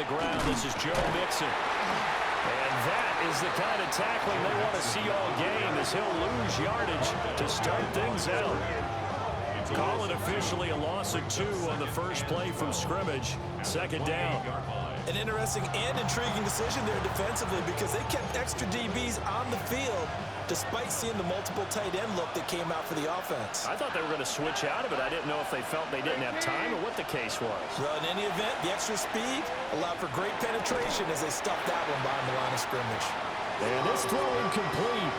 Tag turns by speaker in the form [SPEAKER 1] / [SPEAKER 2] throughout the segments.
[SPEAKER 1] the ground. This is Joe Mixon. And that is the kind of tackling they want to see all game, as he'll lose yardage to start things out. Call it officially a loss of 2 on the first play from scrimmage. Second down.
[SPEAKER 2] An interesting and intriguing decision there defensively, because they kept extra DBs on the field despite seeing the multiple tight end look that came out for the offense.
[SPEAKER 1] I thought they were going to switch out of it. I didn't know if they felt they didn't have time or what the case was.
[SPEAKER 2] Well, in any event, the extra speed allowed for great penetration as they stuffed that one behind the line of scrimmage.
[SPEAKER 1] And this throw incomplete.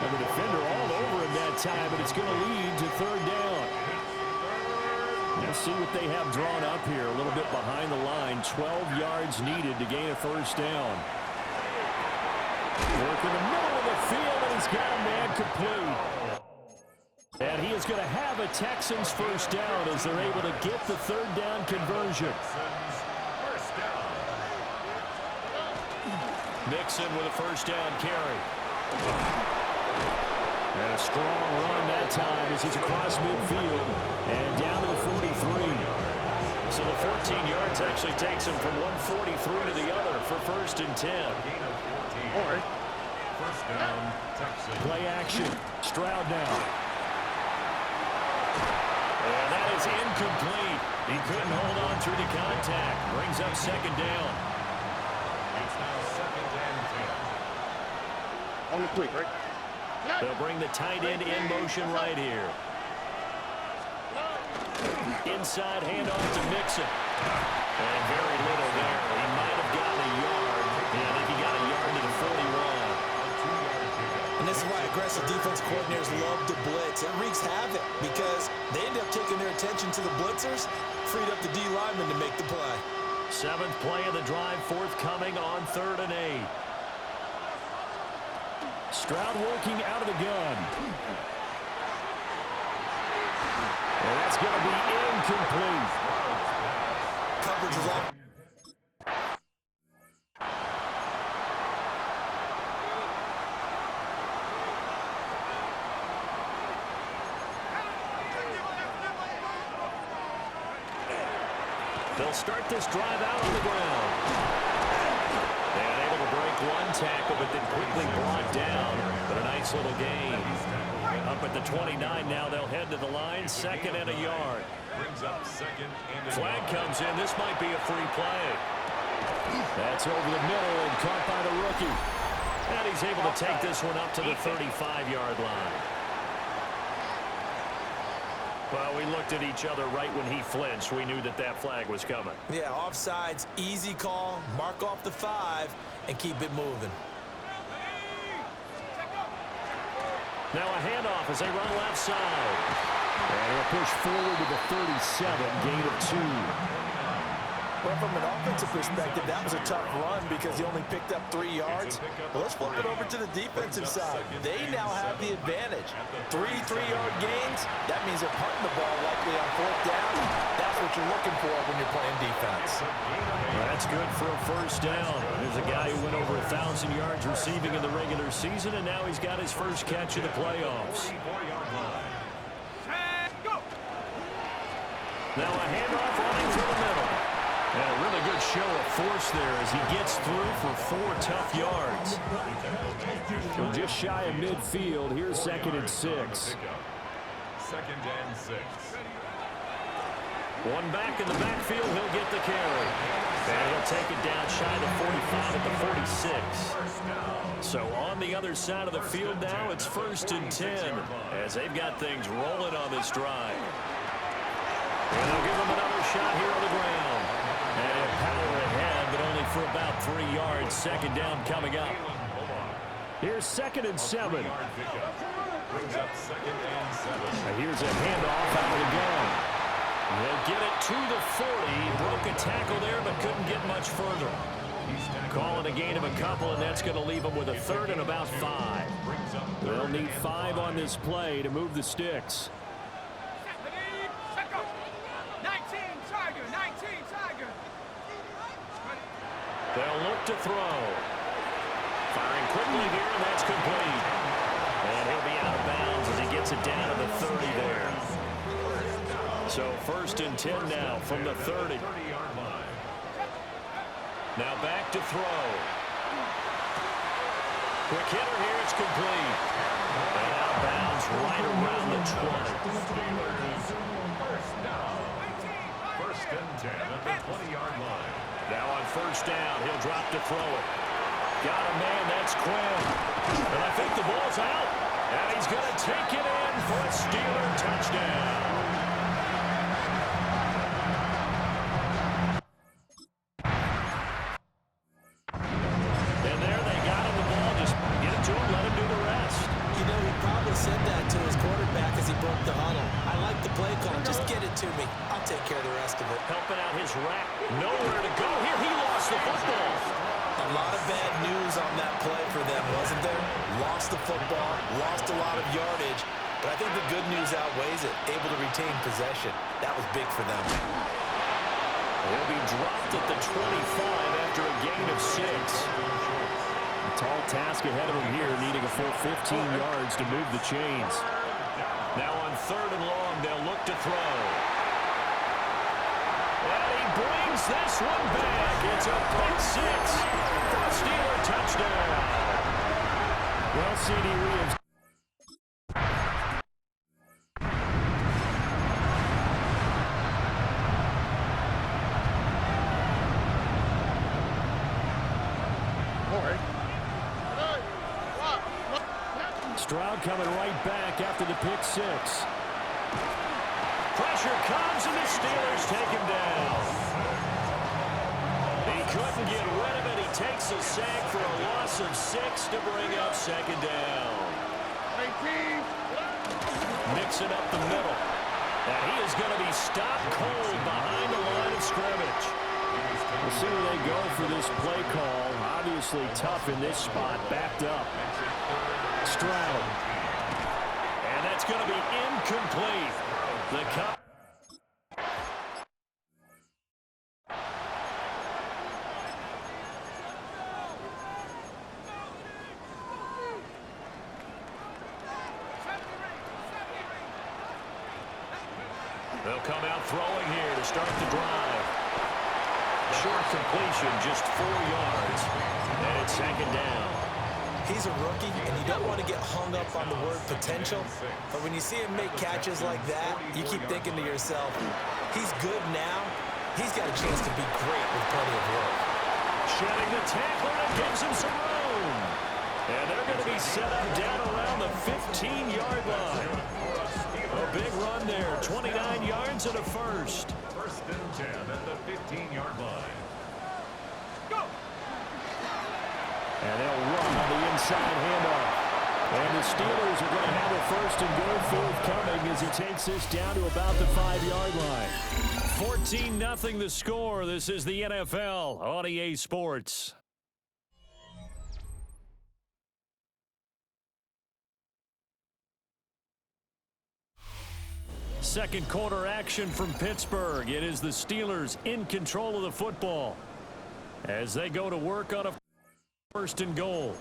[SPEAKER 1] And the defender all over him that time, but it's going to lead to third down. Let's see what they have drawn up here. A little bit behind the line. 12 yards needed to gain a first down. Work in the middle of the field, and he's got a man complete. And he is going to have a Texans first down as they're able to get the third down conversion. Mixon with a first down carry. And a strong run that time as he's across midfield and down to the 43. So the 14 yards actually takes him from 143 to the other for first and 10.
[SPEAKER 3] First down, Texans.
[SPEAKER 1] Play action. Stroud now. And that is incomplete. He couldn't hold on through the contact. Brings up second down.
[SPEAKER 3] It's now second and 10.
[SPEAKER 4] On the quick, right?
[SPEAKER 1] They'll bring the tight end in motion right here. Inside handoff to Mixon. And very little there. He might have gotten a yard. Yeah, I think he got a yard to the 41.
[SPEAKER 2] And this is why aggressive defense coordinators love to blitz. It wreaks havoc because they end up taking their attention to the blitzers, freed up the D lineman to make the play.
[SPEAKER 1] 7th play of the drive, forthcoming on 3rd and 8. Stroud working out of the gun. And that's going to be incomplete.
[SPEAKER 2] Coverage is off.
[SPEAKER 1] They'll start this drive out on the ground. And able to break one tackle, but then quickly brought down. But a nice little gain. Up at the 29 now, they'll head to the line, 2nd and a yard.
[SPEAKER 3] Brings up second and
[SPEAKER 1] Flag comes in. This might be a free play. That's over the middle and caught by the rookie. And he's able to take this one up to the 35-yard line. Well, we looked at each other right when he flinched. We knew that that flag was coming.
[SPEAKER 2] Yeah, offsides, easy call, mark off the 5, and keep it moving.
[SPEAKER 1] Now a handoff as they run left side. And he'll push forward to the 37, gain of 2.
[SPEAKER 2] Well, from an offensive perspective, that was a tough run because he only picked up 3 yards. Well, let's flip it over to the defensive side. They now have the advantage. 3 3-yard gains, that means they're punting the ball likely on 4th down. That's what you're looking for when you're playing defense.
[SPEAKER 1] Well, that's good for a first down. There's a guy who went over 1,000 yards receiving in the regular season, and now he's got his first catch in the playoffs. Now a handoff running through the middle. And a really good show of force there as he gets through for 4 tough yards. From just shy of midfield, here's 2nd and 6.
[SPEAKER 3] 2nd and 6.
[SPEAKER 1] One back in the backfield, he'll get the carry. And he'll take it down shy of the 45 at the 46. So on the other side of the field now, it's 1st and 10 as they've got things rolling on this drive. And they'll give him another shot here on the ground. And power ahead, but only for about 3 yards. 2nd down coming up. Here's 2nd and 7.
[SPEAKER 3] Brings up 2nd and 7.
[SPEAKER 1] Here's a handoff out of the gun. They'll get it to the 40. Broke a tackle there, but couldn't get much further. Call it a gain of a couple, and that's going to leave them with a 3rd and about 5. They'll need 5 on this play to move the sticks. They'll look to throw. Firing quickly here, and that's complete. And he'll be out of bounds as he gets it down to the 30 there. So 1st and 10 now from the 30. Now back to throw. Quick hitter here. It's complete. And out of bounds right around the 20.
[SPEAKER 3] First and 10 at the 20-yard line.
[SPEAKER 1] Now on first down, he'll drop to throw it. Got a man, that's Quinn. And I think the ball's out. And he's going to take it in for a Steeler touchdown. And there they got him the ball. Just get it to him, let him do the rest.
[SPEAKER 2] You know, he probably said that to his quarterback as he broke the huddle. I like the play call. Just get it to me. I'll take care of the rest of it.
[SPEAKER 1] Helping out his rack. Nowhere to go here. He lost the football.
[SPEAKER 2] A lot of bad news on that play for them, wasn't there? Lost the football, lost a lot of yardage, but I think the good news outweighs it. Able to retain possession. That was big for them.
[SPEAKER 1] He'll be dropped at the 25 after a gain of 6. A tall task ahead of him here, needing a full 15 yards to move the chains. Now on 3rd and long, they'll look to throw. And he brings this one back. It's a pick 6 for a Steeler touchdown. Well, C.D. Williams. Stroud coming right back after the pick 6. Pressure comes, and the Steelers take him down. He couldn't get rid of it. He takes a sack for a loss of 6 to bring up 2nd down. Mixing up the middle. And he is going to be stopped cold behind the line of scrimmage. We'll see where they go for this play call. Obviously tough in this spot, backed up. Stroud. And that's going to be incomplete. The cut. They'll come out throwing here to start the drive. Short completion, just 4 yards. And it's 2nd down.
[SPEAKER 2] He's a rookie, and you don't want to get hung up on the word potential. But when you see him make catches like that, you keep thinking to yourself, he's good now. He's got a chance to be great with plenty of work.
[SPEAKER 1] Shedding the tackle and gives him some room. And they're going to be set up down around the 15-yard line. A big run there, 29 yards and a first.
[SPEAKER 3] First and 10 at the 15-yard line.
[SPEAKER 1] And they'll run on the inside handoff. And the Steelers are going to have a 1st and goal forthcoming as he takes this down to about the 5-yard line. 14-0 the score. This is the NFL on EA Sports. Second quarter action from Pittsburgh. It is the Steelers in control of the football as they go to work on a 1st and goal.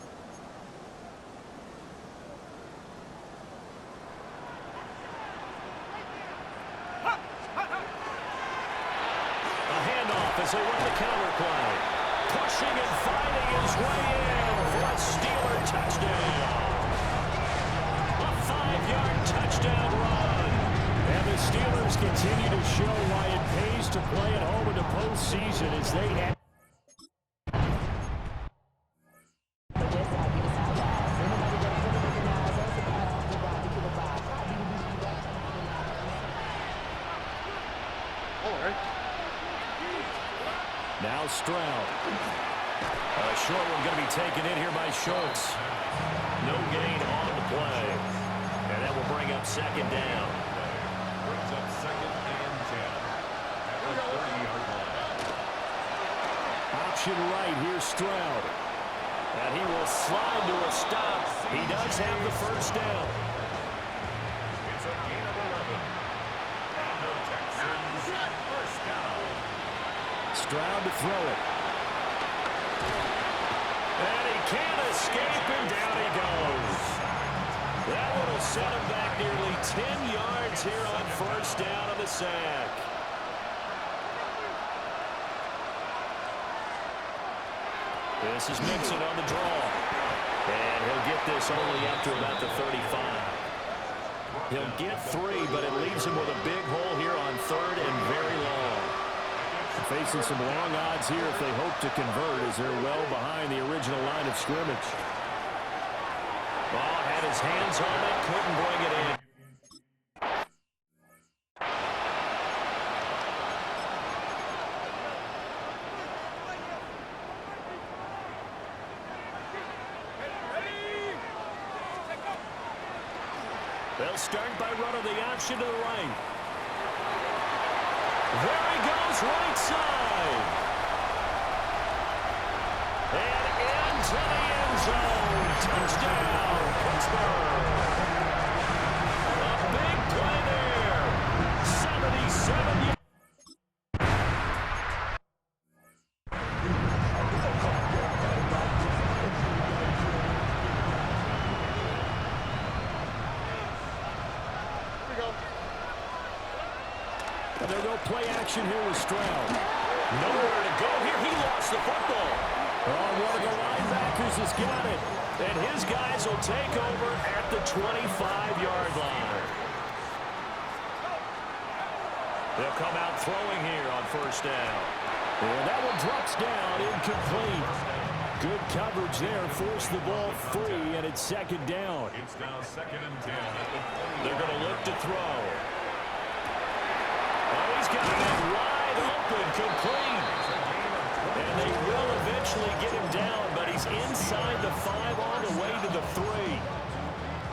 [SPEAKER 1] A handoff as they run the counter play. Pushing and finding his way in for a Steeler touchdown. A 5-yard touchdown run. And the Steelers continue to show why it pays to play at home in the postseason as they have. Now Stroud. A short one going to be taken in here by Schultz. No gain on the play. And that will bring up 2nd down.
[SPEAKER 3] Brings up 2nd and 10 at the 30-yard line.
[SPEAKER 1] Option right, here's Stroud. And he will slide to a stop. He does have the 1st down.
[SPEAKER 3] It's a gain of 11. And the Texans 1st down.
[SPEAKER 1] Stroud to throw it. And he can't escape, and down he goes. That one will set him back nearly 10 yards here on 1st down on the sack. This is Mixon on the draw. And he'll get this only up to about the 35. He'll get 3, but it leaves him with a big hole here on 3rd and very long.
[SPEAKER 4] Facing some long odds here if they hope to convert as they're well behind the original line of scrimmage.
[SPEAKER 1] Ball had his hands on it, couldn't bring it in. They'll start by running the option to the right. There he goes, right side. And into the end zone. Touchdown, Pittsburgh. A big play there. 77 yards.
[SPEAKER 4] They'll go play action here with Stroud.
[SPEAKER 1] Nowhere to go here. He lost the football.
[SPEAKER 4] Oh, one of the linebackers has got it.
[SPEAKER 1] And his guys will take over at the 25-yard line. They'll come out throwing here on 1st down.
[SPEAKER 4] And that one drops down, incomplete. Good coverage there, forced the ball free, and it's 2nd down.
[SPEAKER 3] It's now 2nd and 10 at the 40.
[SPEAKER 1] They're going to look to throw. Oh, he's got it wide open, complete. And they will eventually get him down, but he's inside the 5 all the way to the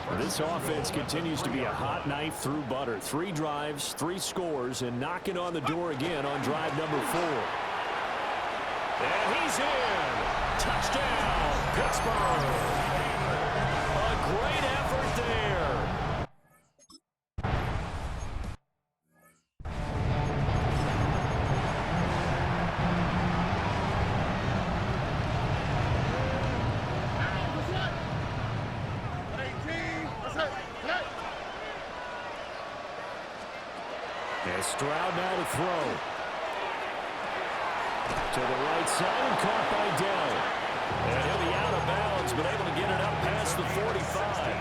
[SPEAKER 1] 3.
[SPEAKER 4] This offense continues to be a hot knife through butter. 3 drives, 3 scores, and knocking on the door again on drive number 4.
[SPEAKER 1] And he's in. Touchdown, Pittsburgh. A great effort there.
[SPEAKER 4] And Stroud now to throw. To the right side and caught by Dell.
[SPEAKER 1] And he'll be out of bounds, but able to get it up past the 45.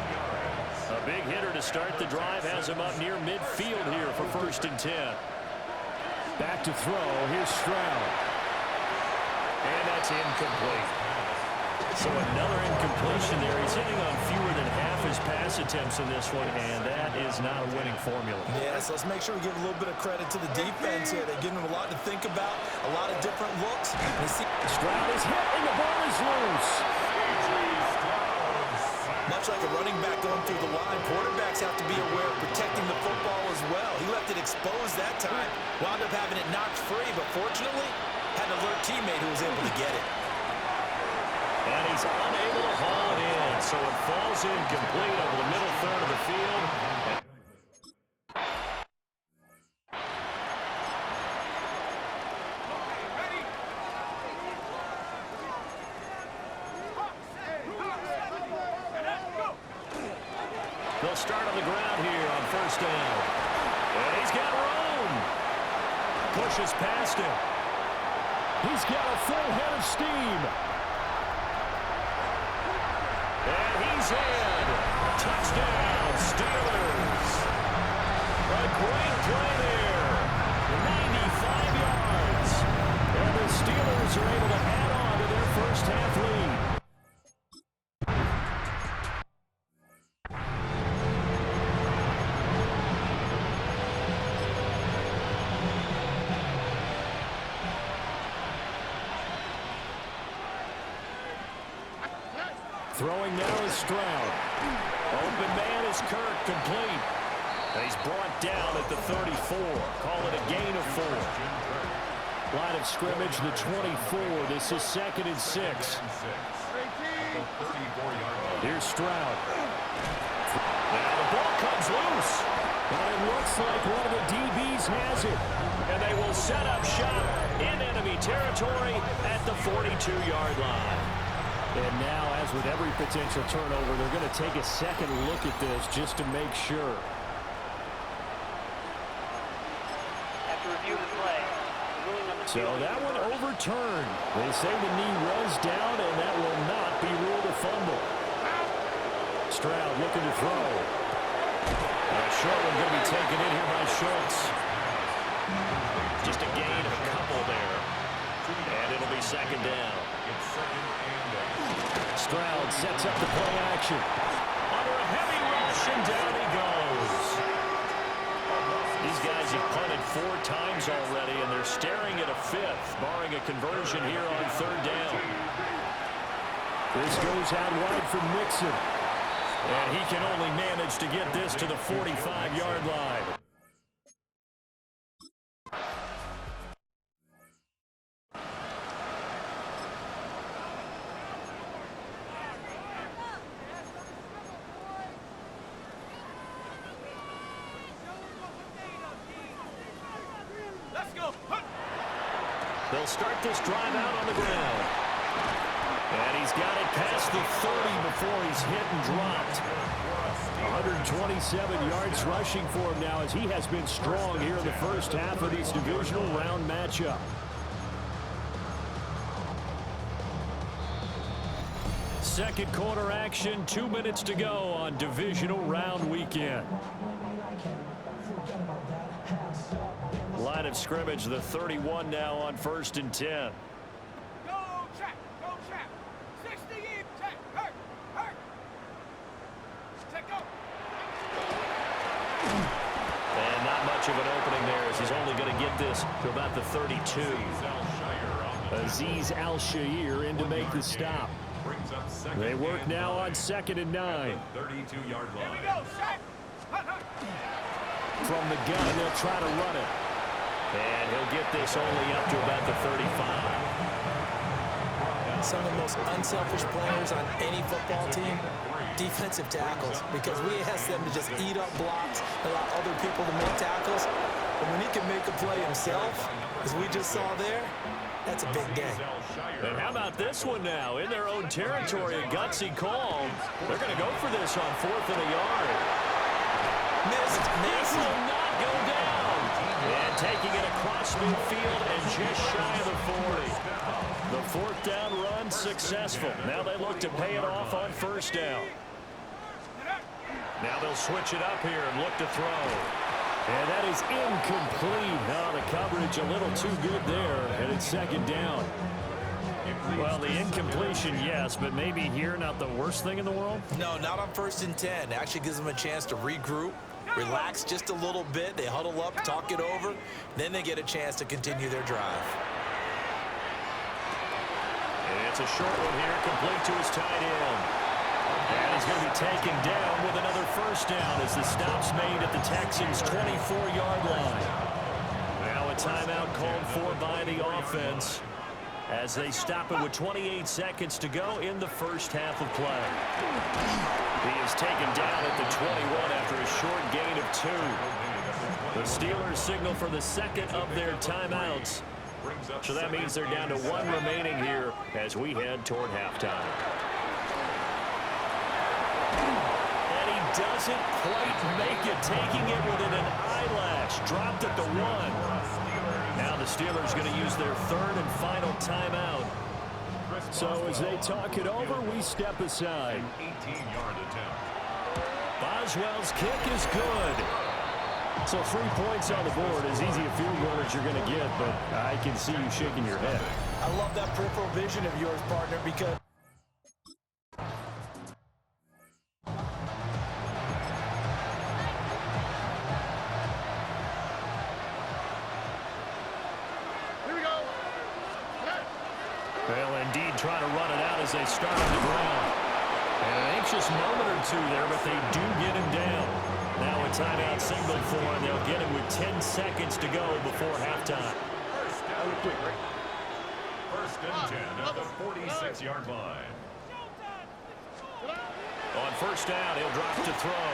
[SPEAKER 1] A big hitter to start the drive has him up near midfield here for 1st and 10.
[SPEAKER 4] Back to throw. Here's Stroud.
[SPEAKER 1] And that's incomplete. So another incompletion there. He's hitting on fewer than half his pass attempts in this one, and that is not a winning formula.
[SPEAKER 2] Yes, let's make sure we give a little bit of credit to the defense here. They're giving him a lot to think about, a lot of different looks.
[SPEAKER 4] Stroud is hit, and the ball is loose.
[SPEAKER 2] Much like a running back going through the line, quarterbacks have to be aware of protecting the football as well. He left it exposed that time, wound up having it knocked free, but fortunately, had an alert teammate who was able to get it.
[SPEAKER 1] And he's unable to haul it in, so it falls incomplete over the middle 3rd of the field. They'll start on the ground here on 1st down. And he's got room. Pushes past him.
[SPEAKER 4] He's got a full head of steam.
[SPEAKER 1] And he's in. Touchdown, Steelers. A great play there. 95 yards. And the Steelers are able to add on to their 1st half lead.
[SPEAKER 4] Throwing now is Stroud.
[SPEAKER 1] Open man is Kirk, complete. He's brought down at the 34. Call it a gain of 4.
[SPEAKER 4] Line of scrimmage, the 24. This is 2nd and 6. Here's Stroud.
[SPEAKER 1] Now the ball comes loose.
[SPEAKER 4] And it looks like one of the DBs has it.
[SPEAKER 1] And they will set up shop in enemy territory at the 42-yard line.
[SPEAKER 4] And now, as with every potential turnover, they're going to take a second look at this just to make sure.
[SPEAKER 5] After review of the play, ruling on the
[SPEAKER 4] So that one overturned. They say the knee was down, and that will not be ruled a fumble. Stroud looking to throw. Short one going to be taken in here by Schultz. Just a gain of a couple there. And it'll be second down. Stroud sets up the play action. Under a heavy rush, and down he goes. These guys have punted 4 times already, and they're staring at a 5th, barring a conversion here on 3rd down. This goes out wide for Mixon. And he can only manage to get this to the 45-yard line.
[SPEAKER 3] Let's go.
[SPEAKER 4] They'll start this drive out on the ground. And he's got it past the 30 before he's hit and dropped. 127 yards rushing for him now as he has been strong here in the first half of this divisional round matchup. Second quarter action, 2 minutes to go on divisional round weekend. Line of scrimmage, the 31 now on 1st and 10. And not much of an opening there as he's only going to get this to about the 32. Azeez Al-Shaair in to make the stop. They work now on 2nd and 9.
[SPEAKER 3] 32-yard line.
[SPEAKER 4] From the gun, they'll try to run it. And he'll get this only up to about the 35.
[SPEAKER 2] Some of the most unselfish players on any football team, defensive tackles, because we ask them to just eat up blocks, allow other people to make tackles. But when he can make a play himself, as we just saw there, that's a big game.
[SPEAKER 4] And how about this one now? In their own territory, a gutsy call. They're going to go for this on 4th and a yard.
[SPEAKER 2] Missed.
[SPEAKER 4] This will not go down. And taking it across midfield and just shy of the 40. The 4th down run successful. Now they look to pay it off on 1st down. Now they'll switch it up here and look to throw. And that is incomplete. Now the coverage a little too good there, and it's 2nd down. Well, the incompletion, yes, but maybe here not the worst thing in the world?
[SPEAKER 2] No, not on 1st and 10. Actually gives them a chance to regroup, relax just a little bit. They huddle up, talk it over, then they get a chance to continue their drive.
[SPEAKER 4] And it's a short one here, complete to his tight end. And he's going to be taken down with another 1st down as the stop's made at the Texans' 24-yard line. Now a timeout called for by the offense as they stop it with 28 seconds to go in the first half of play. He is taken down at the 21 after a short gain of 2. The Steelers signal for the second of their timeouts. So that means they're down to 1 remaining here as we head toward halftime. And he doesn't quite make it, taking it within an eyelash. Dropped at the 1. Now the Steelers going to use their 3rd and final timeout. So as they talk it over, we step aside.
[SPEAKER 3] 18-yard attempt.
[SPEAKER 4] Boswell's kick is good. So 3 points on the board, as easy a field goal as you're going to get, but I can see you shaking your head.
[SPEAKER 2] I love that peripheral vision of yours, partner, because
[SPEAKER 4] they'll indeed try to run it out as they start on the ground. And an anxious moment or two there, but they do get him down. Now a timeout signal for him. They'll get him with 10 seconds to go before halftime.
[SPEAKER 3] First and 10 at the 46-yard line.
[SPEAKER 4] On 1st down, he'll drop to throw.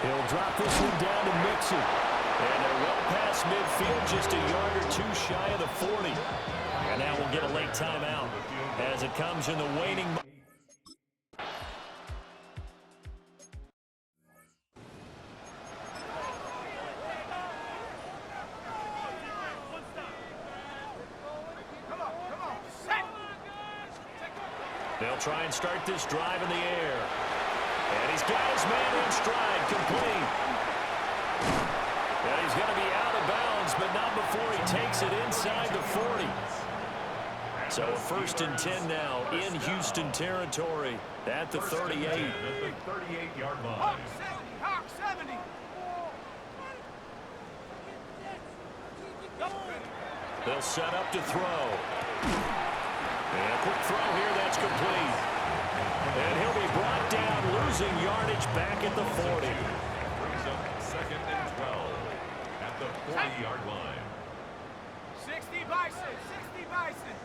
[SPEAKER 4] He'll drop this one down to Mixon. And they're well past midfield, just a yard or 2 shy of the 40. And now we'll get a late timeout as it comes in the waning.
[SPEAKER 1] They'll try and start this drive in the air. And he's got his man in stride, complete. And he's going to be out of bounds, but not before he takes it inside the 40. So a 1st and 10 now in Houston territory at the 38.
[SPEAKER 3] At the 38-yard line.
[SPEAKER 5] Hawk 70, Hawk 70.
[SPEAKER 1] They'll set up to throw. And a quick throw here, that's complete. And he'll be brought down, losing yardage back at the 40.
[SPEAKER 3] Brings up 2nd and 12 at the 40-yard line.
[SPEAKER 5] 60 Bison, 60 Bison.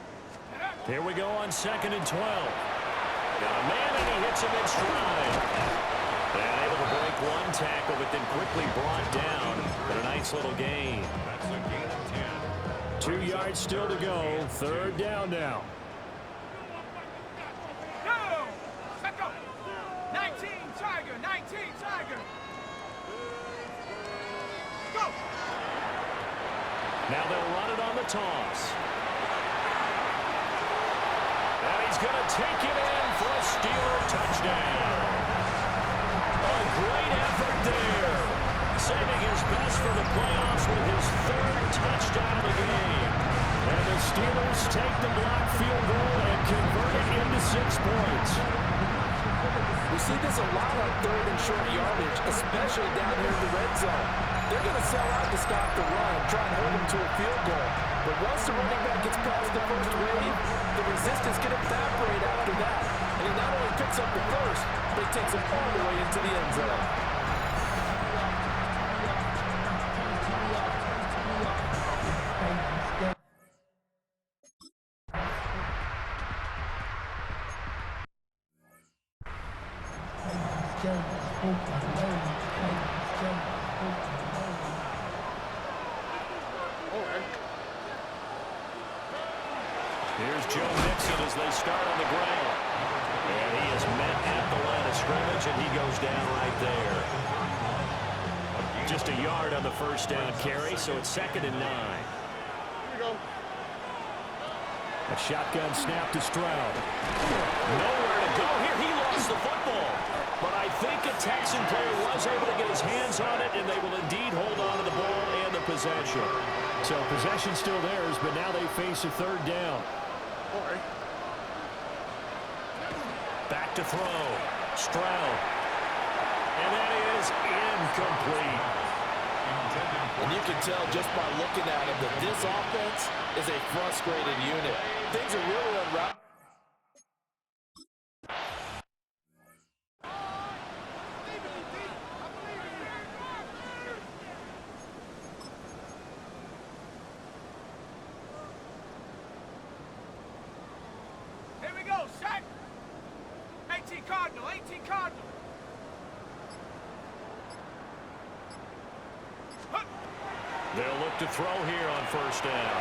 [SPEAKER 1] Here we go on 2nd and 12. Got a man, and he hits him in stride. And able to break one tackle, but then quickly brought down. But a nice little gain.
[SPEAKER 3] That's a gain of 10.
[SPEAKER 1] 2 yards still to go. 3rd down now.
[SPEAKER 5] Go! Let go! 19 Tiger, 19 Tiger. Go!
[SPEAKER 1] Now they'll run it on the toss. And he's going to take it in for a Steeler touchdown. A great effort there. Saving his best for the playoffs with his 3rd touchdown of the game. And the Steelers take the blocked field goal and convert it into 6 points.
[SPEAKER 2] We see this a lot on 3rd and short yardage, especially down here in the red zone. They're going to sell out to stop the run, try and hold them to a field goal. But once the running back gets past the first wave, the resistance can evaporate after that. And he not only picks up the first, but he takes it all the way into the end zone.
[SPEAKER 1] Here's Joe Mixon as they start on the ground. And he is met at the line of scrimmage, and he goes down right there. Just a yard on the 1st down carry, so it's 2nd and 9. A shotgun snap to Stroud. Nowhere to go here. He lost the football. But I think a Texan player was able to get his hands on it, and they will indeed hold on to the ball and the possession. So possession still theirs, but now they face a 3rd down. Back to throw. Stroud. And that is incomplete.
[SPEAKER 2] And you can tell just by looking at him that this offense is a frustrated unit. Things are really unwrapped.
[SPEAKER 5] Here we go, set. 18 Cardinal, 18 Cardinal.
[SPEAKER 1] They'll look to throw here on 1st down.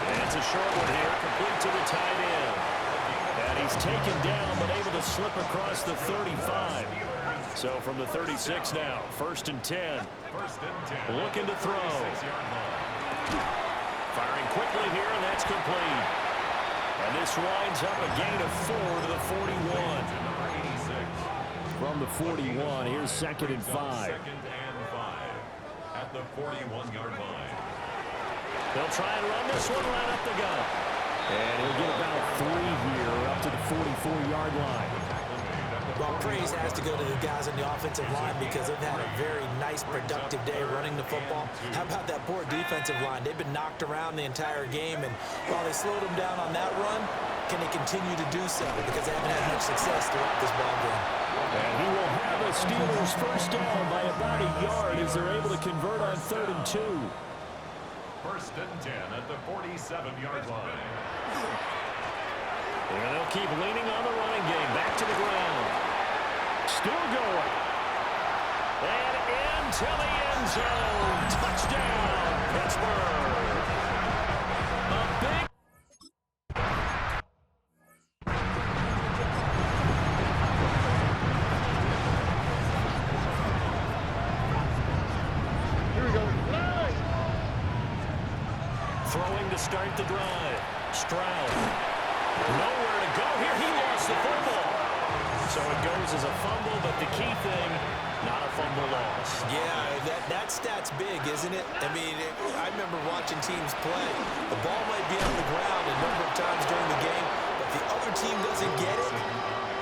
[SPEAKER 1] And it's a short one here, complete to the tight end. And he's taken down, but able to slip across the 35. So from the 36 now, 1st and 10. Looking to throw. Firing quickly here, and that's complete. And this winds up a gain of 4 to the 41. From the 41, here's 2nd and 5.
[SPEAKER 3] At the 41-yard line.
[SPEAKER 1] They'll try and run this one right up the gut. And he'll get about 3 here up to the 44-yard line.
[SPEAKER 2] Well, praise has to go to the guys on the offensive line because they've had a very nice, productive day running the football. How about that poor defensive line? They've been knocked around the entire game, and while they slowed them down on that run, can they continue to do so? Because they haven't had much success throughout this ball game.
[SPEAKER 1] And he will have the Steelers 1st down by about a yard as they're able to convert on 3rd and 2.
[SPEAKER 3] 1st and 10 at the 47-yard line.
[SPEAKER 1] And they'll keep leaning on the running game. Back to the ground. Still going. And into the end zone. Touchdown, Pittsburgh. A big... Throwing to start the drive. Stroud. Nowhere to go here. He lost the football. So it goes as a fumble, but the key thing, not a fumble loss.
[SPEAKER 2] Yeah, that stat's big, isn't it? I mean, I remember watching teams play. The ball might be on the ground a number of times during the game, but the other team doesn't get it.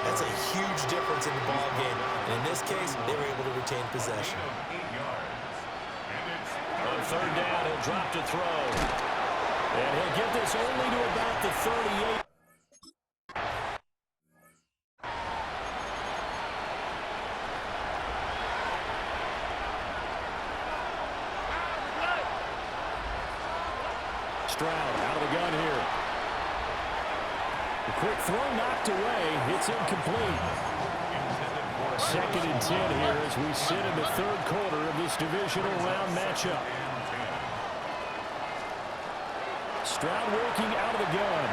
[SPEAKER 2] That's a huge difference in the ball game. And in this case, they were able to retain possession.
[SPEAKER 1] On third down, he'll drop to throw. And he'll get this only to about the 38. Stroud out of the gun here. The quick throw knocked away. It's incomplete. 2nd and 10 here as we sit in the third quarter of this divisional round matchup. Stroud working out of the gun.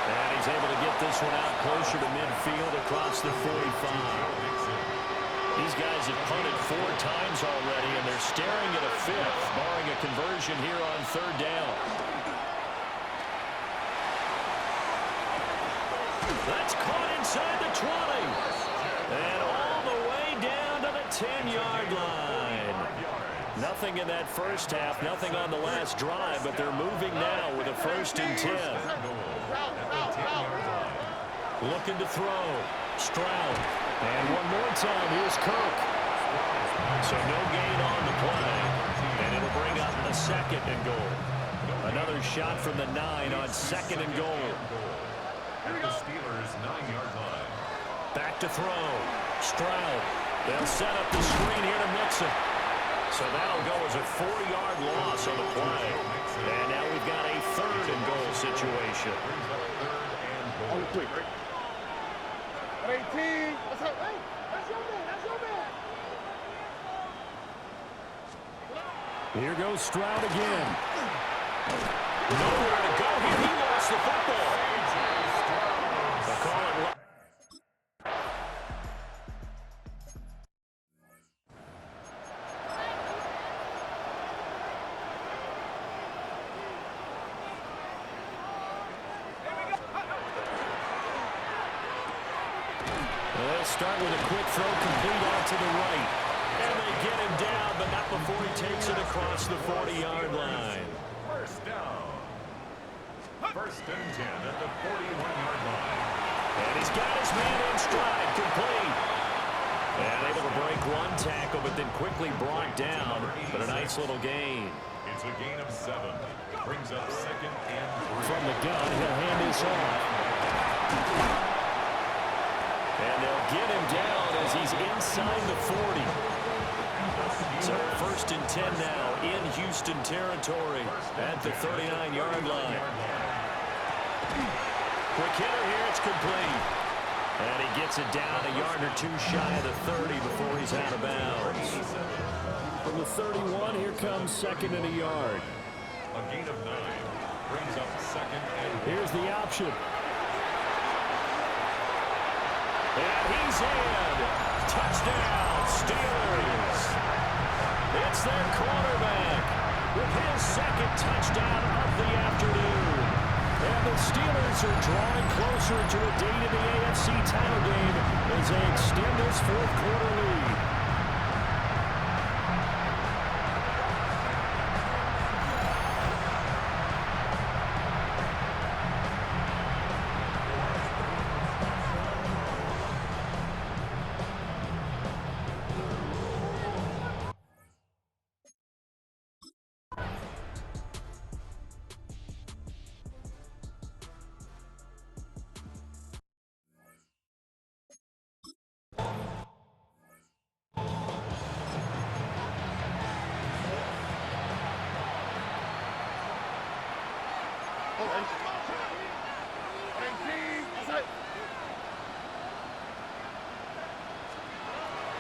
[SPEAKER 1] And he's able to get this one out closer to midfield across the 45. These guys have punted 4 times already, and they're staring at a 5th, barring a conversion here on third down. That's caught inside the 20. And all the way down to the 10-yard line. Nothing in that first half, nothing on the last drive, but they're moving now with a 1st and 10. Looking to throw. Stroud. And one more time, here's Kirk. So no gain on the play. And it'll bring up a 2nd and goal. Another shot from the 9 on 2nd and goal.
[SPEAKER 3] At the Steelers' 9-yard line.
[SPEAKER 1] Back to throw. Stroud. They'll set up the screen here to Mixon. So that'll go as a 4-yard loss on the play. And now we've got a 3rd and goal situation.
[SPEAKER 5] Hey, team. What's up? Hey, that's your man. That's your man.
[SPEAKER 1] Here goes Stroud again. Nowhere to go here. He lost the football. They'll call it. Start with a quick throw complete out to the right. And they get him down, but not before he takes it across the 40-yard line.
[SPEAKER 3] First down. 1st and 10 at the 41-yard line.
[SPEAKER 1] And he's got his man in stride, complete. And able to break one tackle, but then quickly brought down. But a nice little gain.
[SPEAKER 3] It's a gain of 7. Brings up 2nd and 3.
[SPEAKER 1] From the gun, he'll hand this off. And they'll get him down as he's inside the 40. So 1st and 10 now in Houston territory at the 39-yard line. Quick hitter here, it's complete. And he gets it down a yard or 2 shy of the 30 before he's out of bounds. From the 31, here comes 2nd and a yard.
[SPEAKER 3] A gain of 9. Brings up 2nd and 1.
[SPEAKER 1] Here's the option. And he's in. Touchdown, Steelers. It's their quarterback with his 2nd touchdown of the afternoon. And the Steelers are drawing closer to a date in the AFC title game as they extend this 4th quarter lead.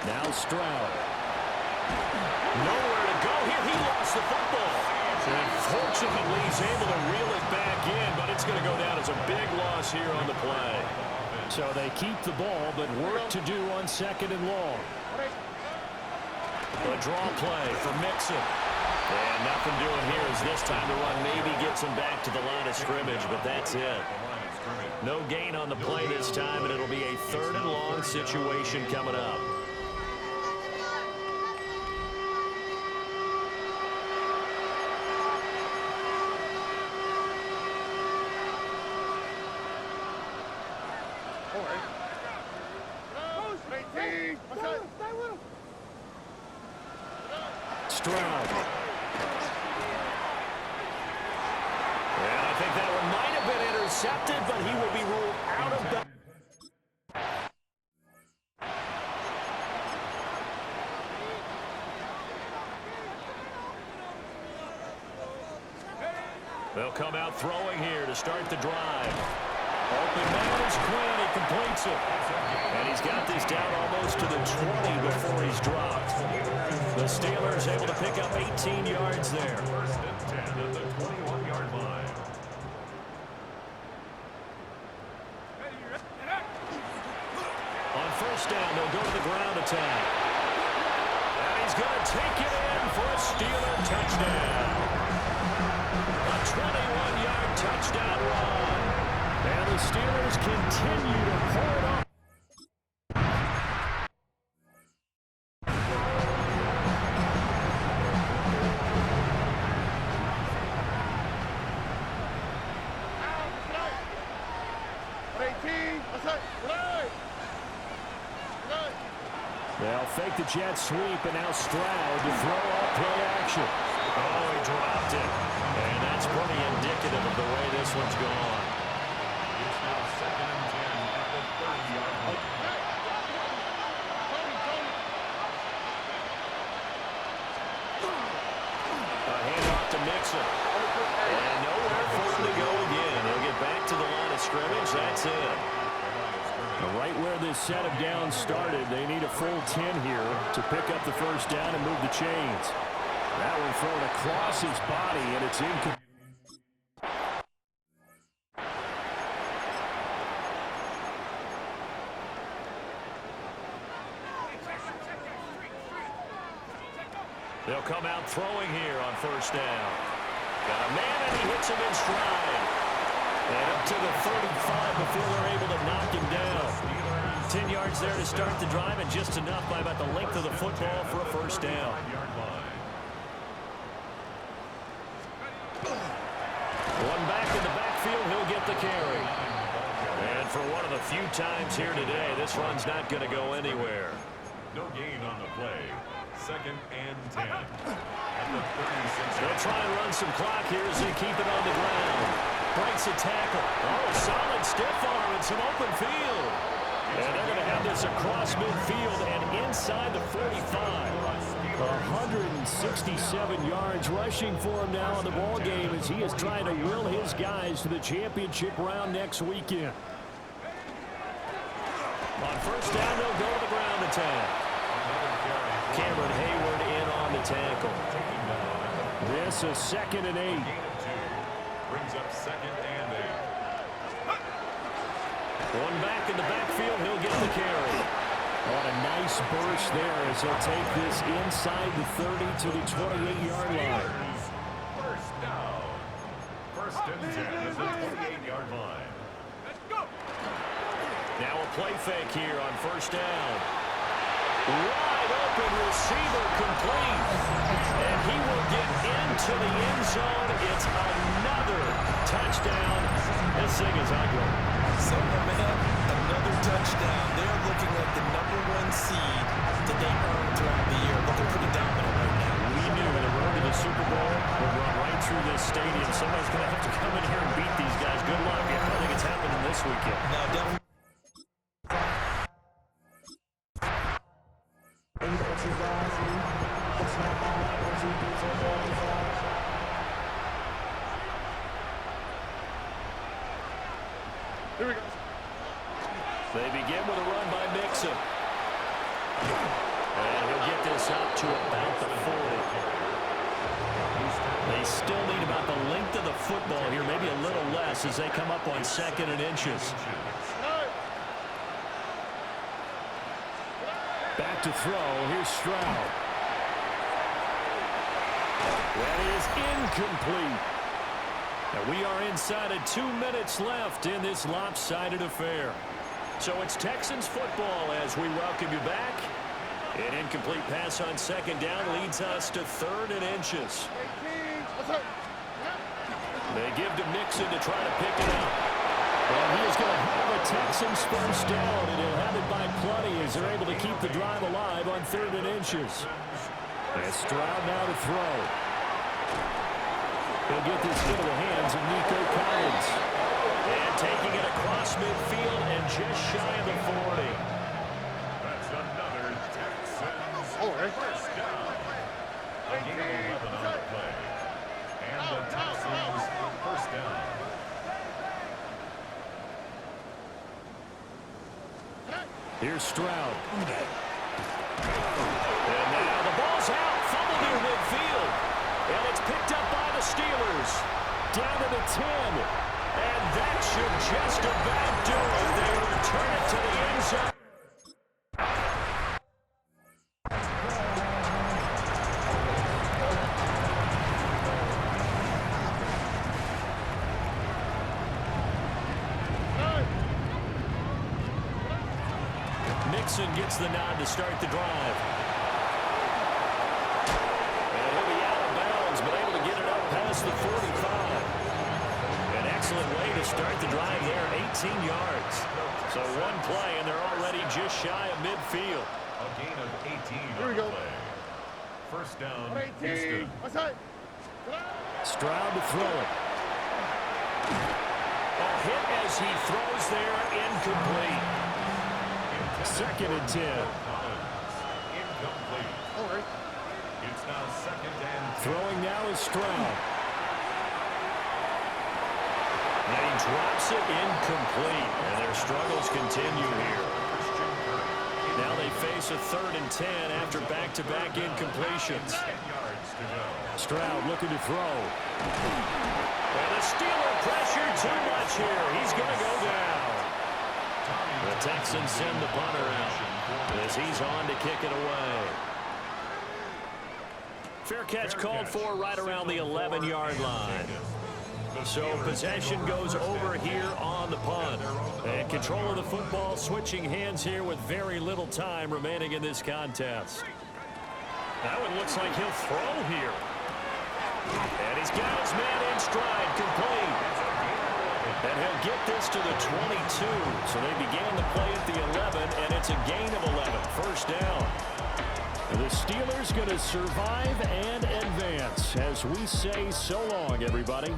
[SPEAKER 1] Now Stroud. Nowhere to go here. He lost the football. And fortunately, he's able to reel it back in, but it's going to go down as a big loss here on the play. So they keep the ball, but work to do on 2nd and long. A draw play for Mixon. And nothing doing here as this time the run maybe gets him back to the line of scrimmage, but that's it. No gain on the play this time, and it'll be a 3rd and long situation coming up.
[SPEAKER 4] Stroud.
[SPEAKER 1] And I think that one might have been intercepted, but he will be ruled out of bounds. They'll come out throwing here to start the drive. Open man is Quinn. He completes it. And he's got this down almost to the 20 before he's dropped. The Steelers able to pick up 18 yards there.
[SPEAKER 3] 1st and 10 at the 21-yard line.
[SPEAKER 1] On 1st down, they'll go to the ground attack. And he's going to take it in for a Steeler touchdown. A 21-yard touchdown run. And the Steelers continue to pull it off.
[SPEAKER 4] They'll fake the jet sweep, and now Stroud to throw off play action.
[SPEAKER 1] Oh, he dropped it. And that's pretty indicative of the way this one's gone.
[SPEAKER 3] It's now 2nd and 10 at the 30-yard line.
[SPEAKER 1] A handoff to Mixon. And nowhere for him to go again. He'll get back to the line of scrimmage. That's it.
[SPEAKER 4] Right where this set of downs started, they need a full 10 here to pick up the 1st down and move the chains. That one thrown across his body, and it's incomplete.
[SPEAKER 1] They'll come out throwing here on 1st down. Got a man, and he hits him in stride. And up to the 35 before they're able to knock him down. 10 yards there to start the drive, and just enough by about the length of the football for a 1st down. One back in the backfield, he'll get the carry. And for one of the few times here today, this run's not going to go anywhere.
[SPEAKER 3] No gain on the play. 2nd and 10. At the 36.
[SPEAKER 1] They'll try and run some clock here as they keep it on the ground. Breaks a tackle. Oh, solid stiff arm and some open field. And they're going to have this across midfield and inside the 45.
[SPEAKER 4] 167 yards rushing for him now in the ball game as he is trying to will his guys to the championship round next weekend.
[SPEAKER 1] On 1st down, they'll go to the ground attack. Cameron Hayward in on the tackle.
[SPEAKER 4] This is 2nd and 8.
[SPEAKER 3] Brings up 2nd and 8.
[SPEAKER 1] One back in the backfield, he'll get the carry.
[SPEAKER 4] On a nice burst there as he'll take this inside the 30 to the 28-yard line.
[SPEAKER 3] 1st down. 1st and 10 at the 28-yard line.
[SPEAKER 1] Now a play fake here on 1st down. Wide open receiver complete. And he will get into the end zone. It's another touchdown. This thing is ugly.
[SPEAKER 2] So, man, another touchdown. They're looking like the #1 seed that they earned throughout the year. Looking pretty dominant right now.
[SPEAKER 1] We knew the road to the Super Bowl would run right through this stadium. Somebody's going to have to come in here and beat these guys. Good luck. I think it's happening this weekend.
[SPEAKER 2] No, definitely.
[SPEAKER 5] Here we go.
[SPEAKER 1] They begin with a run by Mixon. And he'll get this up to about the 40. They still need about the length of the football here, maybe a little less as they come up on 2nd and inches.
[SPEAKER 4] Back to throw. Here's Stroud.
[SPEAKER 1] That is incomplete. And we are inside of 2 minutes left in this lopsided affair. So it's Texans football as we welcome you back. An incomplete pass on second down leads us to 3rd and inches. They give to Mixon to try to pick it up. And he is going to have a Texans first down, and he'll have it by plenty as they're able to keep the drive alive on 3rd and inches. And Stroud now to throw. He'll get this into the hands of Nico Collins. And taking it across midfield and just shy of the 40.
[SPEAKER 3] That's another Texans first down. A gain of 11 on the play. And the Texans first down.
[SPEAKER 1] Here's Stroud. And now the ball's out. Fumble near midfield. And it's picked up by the Steelers. Down to the 10. And that should just about do it. They return it to the end zone. Mixon gets the nod to start the drive. And he'll be out of bounds, but able to get it up past the 45. An excellent way to start the drive there, 18 yards. So one play, and they're already just shy of midfield.
[SPEAKER 3] A gain of 18 on the play. First down, Houston.
[SPEAKER 1] Stroud to throw it. A hit as he throws there, incomplete. 2nd and 10.
[SPEAKER 3] Incomplete. It's now 2nd and 10.
[SPEAKER 1] Throwing now is Stroud. And he drops it incomplete. And their struggles continue here. Now they face a 3rd and 10 after back-to-back incompletions.
[SPEAKER 3] 10 yards to go.
[SPEAKER 1] Stroud looking to throw. And the Steeler pressure too much here. He's going to go down. The Texans send the punter out as he's on to kick it away. Fair catch called for right around the 11-yard line. So possession goes over here on the punt. And control of the football switching hands here with very little time remaining in this contest. That one looks like he'll throw here. And he's got his man in stride, complete. And he'll get this to the 22. So they began the play at the 11, and it's a gain of 11. First down. And the Steelers going to survive and advance as we say so long, everybody.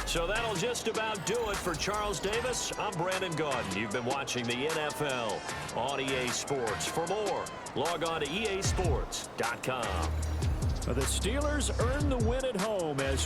[SPEAKER 1] So that'll just about do it for Charles Davis. I'm Brandon Gaudin. You've been watching the NFL on EA Sports. For more, log on to easports.com. The Steelers earn the win at home as